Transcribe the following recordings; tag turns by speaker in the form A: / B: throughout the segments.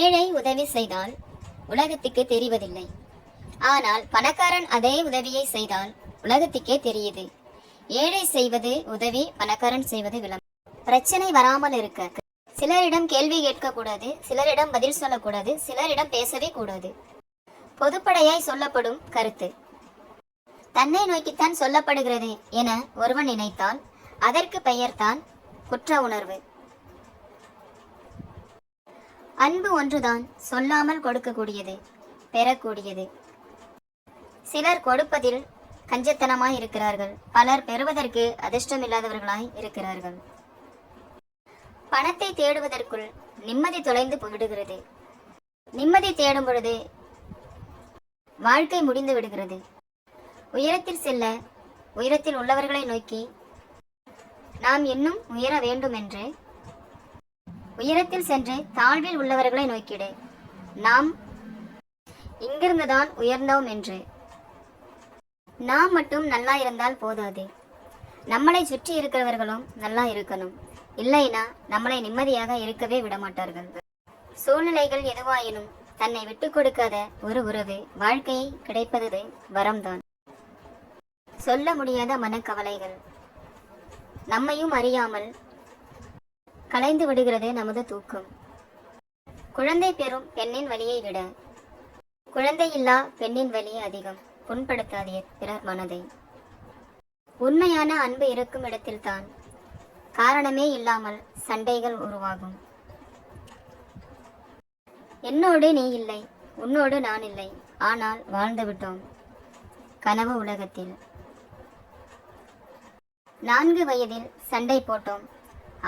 A: ஏழை உதவி செய்தால் உலகத்துக்கு தெரிவதில்லை. ஆனால் பணக்காரன் அதே உதவியை செய்தால் உலகத்துக்கே தெரியுது. ஏழை செய்வது உதவி, பணக்காரன் செய்வது விளம்பரம். பிரச்சனை வராமல் இருக்க சிலரிடம் கேள்வி கேட்கக்கூடாது, சிலரிடம் பதில் சொல்லக்கூடாது, சிலரிடம் பேசவே கூடாது. பொதுப்படையாய் சொல்லப்படும் கருத்து தன்னை நோக்கித்தான் சொல்லப்படுகிறது என ஒருவன் நினைத்தால் அதற்கு பெயர்தான் குற்ற உணர்வு. அன்பு ஒன்றுதான் சொல்லாமல் கொடுக்கக்கூடியது, பெறக்கூடியது. சிலர் கொடுப்பதில் கஞ்சத்தனமாய் இருக்கிறார்கள், பலர் பெறுவதற்கு அதிர்ஷ்டமில்லாதவர்களாய் இருக்கிறார்கள். பணத்தை தேடுவதற்குள் நிம்மதி தொலைந்து விடுகிறது. நிம்மதி தேடும் பொழுது வாழ்க்கை முடிந்து விடுகிறது. உயரத்தில் செல்ல உயரத்தில் உள்ளவர்களை நோக்கி நாம் இன்னும் உயர வேண்டும் என்று, உயரத்தில் சென்று தாழ்வில் உள்ளவர்களை நோக்கிடு நாம் இங்கிருந்துதான் உயர்ந்தோம் என்று. நாம் மட்டும் நல்லா இருந்தால் போதாது, நம்மளை சுற்றி இருக்கிறவர்களும் நல்லா இருக்கணும். இல்லைனா நம்மளை நிம்மதியாக இருக்கவே விடமாட்டார்கள். சூழ்நிலைகள் எதுவாயினும் தன்னை விட்டு கொடுக்காத ஒரு உறவு வாழ்க்கையை கிடைப்பது வரம்தான். சொல்ல முடியாத மனக்கவலைகள் நம்மையும் அறியாமல் கலைந்து விடுகிறது நமது தூக்கம். குழந்தை பெறும் பெண்ணின் வலியை விட குழந்தை இல்லா பெண்ணின் வலி அதிகம். புண்படுத்தாதீர் பிறர் மனதை. உண்மையான அன்பு இருக்கும் இடத்தில்தான் காரணமே இல்லாமல் சண்டைகள் உருவாகும். என்னோடு நீ இல்லை, உன்னோடு நான் இல்லை, ஆனால் வாழ்ந்து விட்டோம் கனவு உலகத்தில். 4 வயதில் சண்டை போட்டோம்,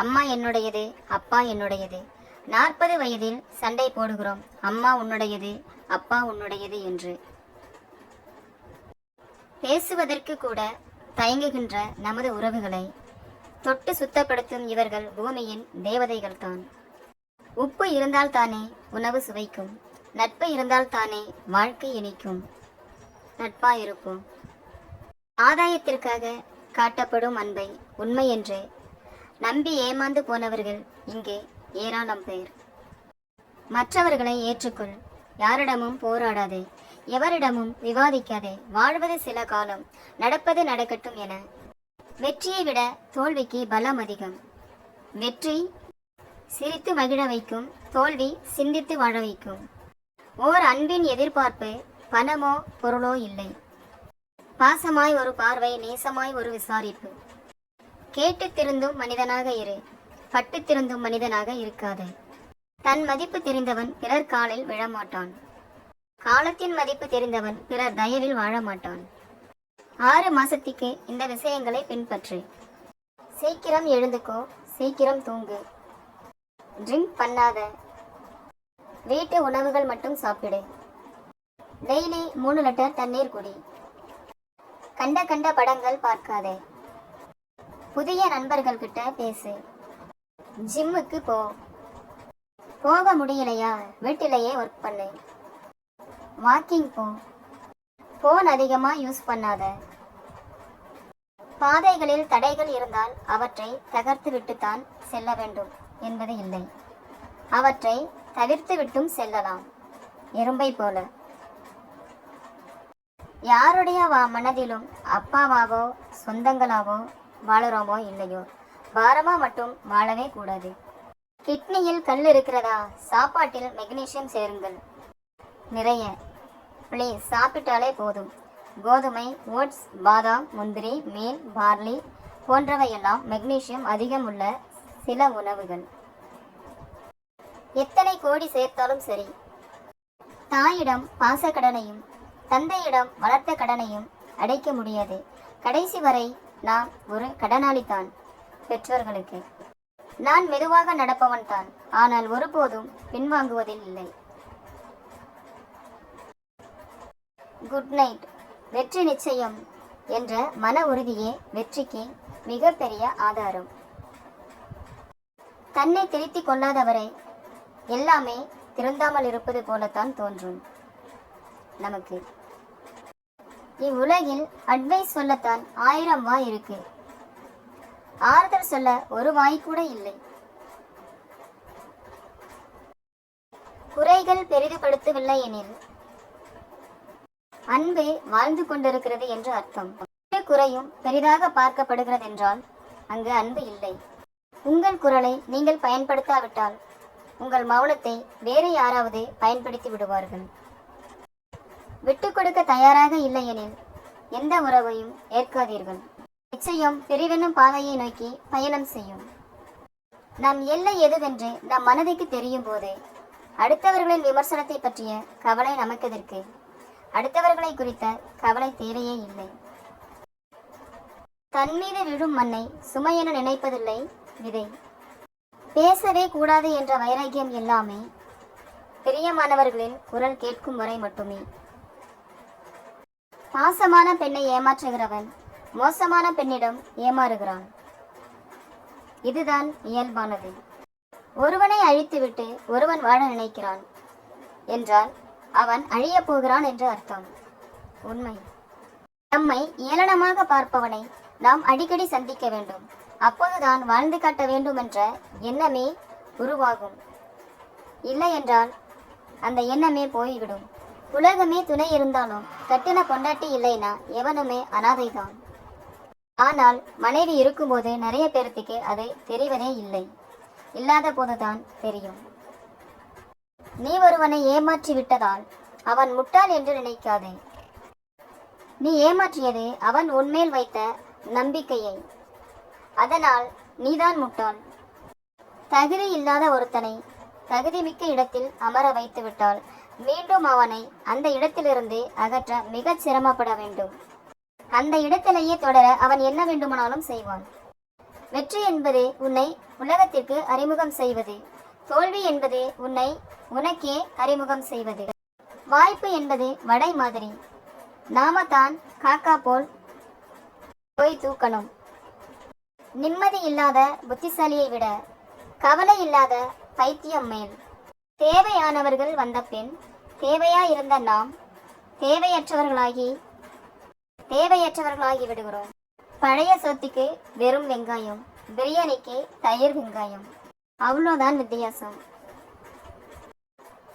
A: அம்மா என்னுடையது, அப்பா என்னுடையது. 40 வயதில் சண்டை போடுகிறோம், அம்மா உன்னுடையது, அப்பா உன்னுடையது என்று. பேசுவதற்கு கூட தயங்குகின்ற நமது உறவுகளை தொட்டு சுத்தப்படுத்தும் இவர்கள் பூமியின் தேவதைகள் தான். உப்பு இருந்தால் தானே உணவு சுவைக்கும், நட்பு இருந்தால் தானே வாழ்க்கை இனிக்கும். நட்பாயிருப்போம். ஆதாயத்திற்காக காட்டப்படும் அன்பை உண்மை என்று நம்பி ஏமாந்து போனவர்கள் இங்கே ஏராளம் பேர். மற்றவர்களை ஏற்றுக்கொள், யாரிடமும் போராடாதே, எவரிடமும் விவாதிக்காதே, வாழ்வது சில காலம், நடப்பது நடக்கட்டும் என. வெற்றியை விட தோல்விக்கு பலம் அதிகம். வெற்றி சிரித்து மகிழ வைக்கும், தோல்வி சிந்தித்து வாழ வைக்கும். ஓர் அன்பின் எதிர்பார்ப்பு பணமோ பொருளோ இல்லை. பாசமாய் ஒரு பார்வை, நேசமாய் ஒரு விசாரிப்பு. கேட்டு திருந்தும் மனிதனாக இரு, பட்டு திருந்தும் மனிதனாக இருக்காதே. தன் மதிப்பு தெரிந்தவன் பிறர் காலில் விழமாட்டான். காலத்தின் மதிப்பு தெரிந்தவன் பிறர் தயவில் வாழ மாட்டான். 6 மாசத்துக்கு இந்த விஷயங்களை பின்பற்று. சீக்கிரம் எழுந்துக்கோ, சீக்கிரம் தூங்கு. ட்ரிங்க் பண்ணாத, வீட்டு உணவுகள் மட்டும் சாப்பிடு. டெய்லி 3 லிட்டர் தண்ணீர் குடி. கண்ட படங்கள் பார்க்காதே. புதிய நண்பர்கள் கிட்ட பேசு. ஜிம்முக்கு போ. போக முடியலையா வீட்டிலேயே ஒர்க் பண்ணு. வாக்கிங் போ. போன் அதிகமா யூஸ் பண்ணாத. பாதைகளில் தடைகள் இருந்தால் அவற்றை தகர்த்து விட்டுத்தான் செல்ல வேண்டும் என்பது இல்லை. அவற்றை தவிர்த்து விட்டும் செல்லலாம், எறும்பை போல. யாருடைய மனதிலும் அப்பாவாவோ சொந்தங்களாவோ வாழறோமோ இல்லையோ, பாரமா மட்டும் வாழவே கூடாது. கிட்னியில் கல் இருக்கிறதா, சாப்பாட்டில் மெக்னீசியம் சேருங்கள் நிறைய. ப்ளீஸ், சாப்பிட்டாலே போதும். கோதுமை, ஓட்ஸ், பாதாம், முந்திரி, மீன், பார்லி போன்றவையெல்லாம் மெக்னீசியம் அதிகம் உள்ள சில உணவுகள். எத்தனை கோடி சேர்த்தாலும் சரி, தாயிடம் பாசக்கடனையும் தந்தையிடம் வளர்த்த கடனையும் அடைக்க முடியாது. கடைசி வரை நான் ஒரு கடனாளிதான் பெற்றோர்களுக்கு. நான் மெதுவாக நடப்பவன் தான், ஆனால் ஒருபோதும் பின்வாங்குவதில் இல்லை. Good night. வெற்றி நிச்சயம் என்ற மன உறுதியே வெற்றிக்கு மிகப்பெரிய ஆதாரம். தன்னை திருத்திக் கொள்ளாதவரை எல்லாமே திருந்தாமல் இருப்பது போலத்தான் தோன்றும் நமக்கு. இவ்வுலகில் அட்வைஸ் சொல்லத்தான் 1000 வாய் இருக்கு, ஆறுதல் சொல்ல ஒரு வாய் கூட இல்லை. குறைகள் பெரிதுபடுத்தவில்லை எனில் அன்பு வாழ்ந்து கொண்டிருக்கிறது என்று அர்த்தம். குறையும் பெரிதாக பார்க்கப்படுகிறது என்றால் அங்கு அன்பு இல்லை. உங்கள் குரலை நீங்கள் பயன்படுத்தாவிட்டால் உங்கள் மௌனத்தை வேறு யாராவது பயன்படுத்தி விடுவார்கள். விட்டு கொடுக்க தயாராக இல்லையெனில் எந்த உறவையும் ஏற்காதீர்கள். நிச்சயம் பிரிவெனும் பாதையை நோக்கி பயணம் செய்யும். நம் எல்லை எதுவென்று நம் மனதுக்கு தெரியும் போது அடுத்தவர்களின் விமர்சனத்தை பற்றிய கவலை நமக்கெதற்கு? அடுத்தவர்களை குறித்த கவலை தேவையே இல்லை. தன்மீது விழும் மண்ணை சுமையென நினைப்பதில்லை விதை. பேசவே கூடாது என்ற வைராக்கியம் எல்லாமே பிரியமானவர்களின் குரல் கேட்கும் வரை மட்டுமே. பாசமான பெண்ணை ஏமாற்றுகிறவன் மோசமான பெண்ணிடம் ஏமாறுகிறான். இதுதான் இயல்பானது. ஒருவனை அழித்துவிட்டு ஒருவன் வாழ நினைக்கிறான் என்றால் அவன் அழியப் போகிறான் என்று அர்த்தம். உண்மை. நம்மை ஏளனமாக பார்ப்பவனை நாம் அடிக்கடி சந்திக்க வேண்டும். அப்போதுதான் வாழ்ந்து காட்ட வேண்டும் என்ற எண்ணமே உருவாகும். இல்லை என்றால் அந்த எண்ணமே போய்விடும். உலகமே துணை இருந்தாலும் கட்டின பொண்டாட்டி இல்லைனா எவனுமே அனாதைதான். ஆனால் மனைவி இருக்கும்போது நிறைய பேர்த்துக்கு அது தெரிவதே இல்லை. இல்லாத போதுதான் தெரியும். நீ ஒருவனை ஏமாற்றி விட்டதால் அவன் முட்டாள் என்று நினைக்காதே. நீ ஏமாற்றியது அவன் உன்மேல் வைத்த நம்பிக்கையை. அதனால் நீதான் முட்டாள். தகுதி இல்லாத ஒருத்தனை தகுதிமிக்க இடத்தில் அமர வைத்து விட்டால் மீண்டும் அவனை அந்த இடத்திலிருந்து அகற்ற மிகச் சிரமப்பட வேண்டும். அந்த இடத்திலேயே தொடர அவன் என்ன வேண்டுமானாலும் செய்வான். வெற்றி என்பது உன்னை உலகத்திற்கு அறிமுகம் செய்வது. தோல்வி என்பது உன்னை உனக்கே அறிமுகம் செய்வது. வாய்ப்பு என்பது வடை மாதிரி. நாம தான் காக்கா போல் போய் தூக்கணும். நிம்மதி இல்லாத புத்திசாலியை விட கவலை இல்லாத பைத்தியம் மேல். தேவையானவர்கள் வந்த பின் தேவையாயிருந்த நாம் தேவையற்றவர்களாகி விடுகிறோம். பழைய சொத்துக்கு வெறும் வெங்காயம், பிரியாணிக்கு தயிர் வெங்காயம். அவ்வளோதான் வித்தியாசம்.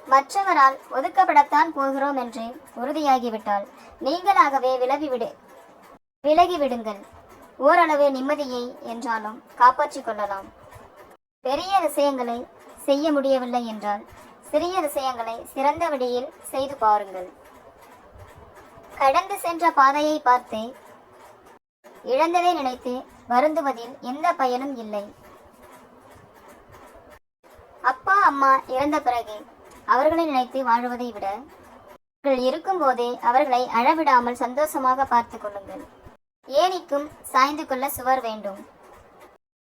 A: மற்றவரால் ஒதுக்கப்படத்தான் போகிறோம் என்று உறுதியாகிவிட்டால் நீங்களாகவே விலகிவிடுங்கள். ஓரளவு நிம்மதியை என்றாலும் காப்பாற்றிக் கொள்ளலாம். பெரிய விஷயங்களை செய்ய முடியவில்லை என்றால் சிறிய விஷயங்களை சிறந்த வழியில் செய்து பாருங்கள். கடந்து சென்ற பாதையை பார்த்து இழந்ததை நினைத்து வருந்துவதில் எந்த பயனும் இல்லை. அப்பா அம்மா இறந்த பிறகு அவர்களை நினைத்து வாழ்வதை விட அவர்கள் இருக்கும் போதே அவர்களை அழவிடாமல் சந்தோஷமாக பார்த்து கொள்ளுங்கள். ஏணிக்கும் சாய்ந்து கொள்ள சுவர் வேண்டும்.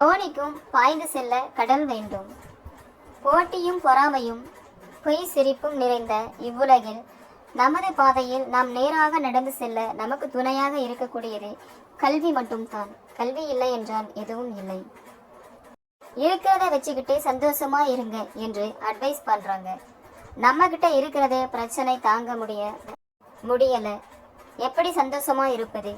A: தோணிக்கும் பாய்ந்து செல்ல கடல் வேண்டும். போட்டியும் பொறாமையும் பொய் சிரிப்பும் நிறைந்த இவ்வுலகில் நமது பாதையில் நாம் நேராக நடந்து செல்ல நமக்கு துணையாக இருக்கக்கூடியது கல்வி மட்டும்தான். கல்வி இல்லை என்றால் எதுவும் இல்லை. இருக்கிறத வச்சுக்கிட்டு சந்தோஷமா இருங்க என்று அட்வைஸ் பண்றாங்க. நம்ம கிட்ட இருக்கிறத பிரச்சனை தாங்க முடியல. எப்படி சந்தோஷமா இருப்பது?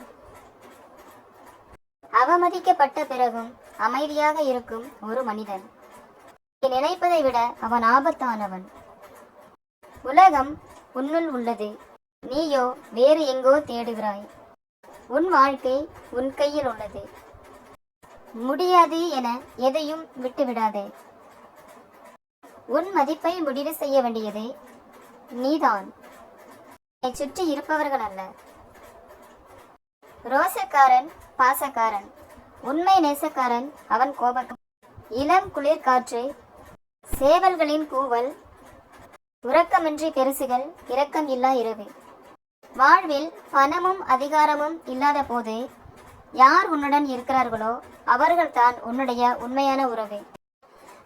A: அவமதிக்கப்பட்ட பிறகும் அமைதியாக இருக்கும் ஒரு மனிதன் நினைப்பதை விட அவன் ஆபத்தானவன். உலகம் உன்னுள் உள்ளது. நீயோ வேறு எங்கோ தேடுகிறாய். உன் வாழ்க்கை உன் கையில் உள்ளது. முடியாது என எதையும் விட்டுவிடாதே. உன் மதிப்பை முடிவு செய்ய வேண்டியது நீதான், சுற்றி இருப்பவர்கள் அல்ல. ரோசக்காரன் பாசக்காரன், உண்மை நேசக்காரன் அவன் கோபக்காரன். இளம் குளிர் காற்று, சேவல்களின் கூவல், உறக்கமின்றி பெருசுகள், இரக்கம் இல்லா இரவு. வாழ்வில் பணமும் அதிகாரமும் இல்லாத போது யார் உன்னுடன் இருக்கிறார்களோ அவர்கள்தான் உன்னுடைய உண்மையான உறவு.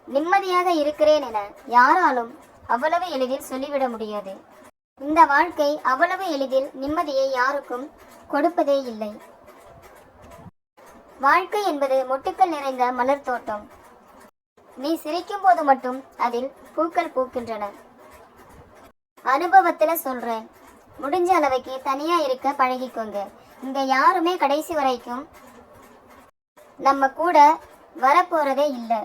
A: நிம்மதியாக இருக்கிறேன் என யாராலும் அவ்வளவு எளிதில் சொல்லிவிட முடியாது. இந்த வாழ்க்கை அவ்வளவு எளிதில் நிம்மதியை யாருக்கும் கொடுப்பதே இல்லை. வாழ்க்கை என்பது மொட்டுக்கள் நிறைந்த மலர் தோட்டம். நீ சிரிக்கும் போது மட்டும் அதில் பூக்கள் பூக்கின்றன. அனுபவத்துல சொல்றேன். முடிஞ்ச அளவுக்கு தனியா இருக்க பழகிக்கோங்க. இங்க யாருமே கடைசி வரைக்கும் நம்ம கூட வரப்போறதே இல்லை.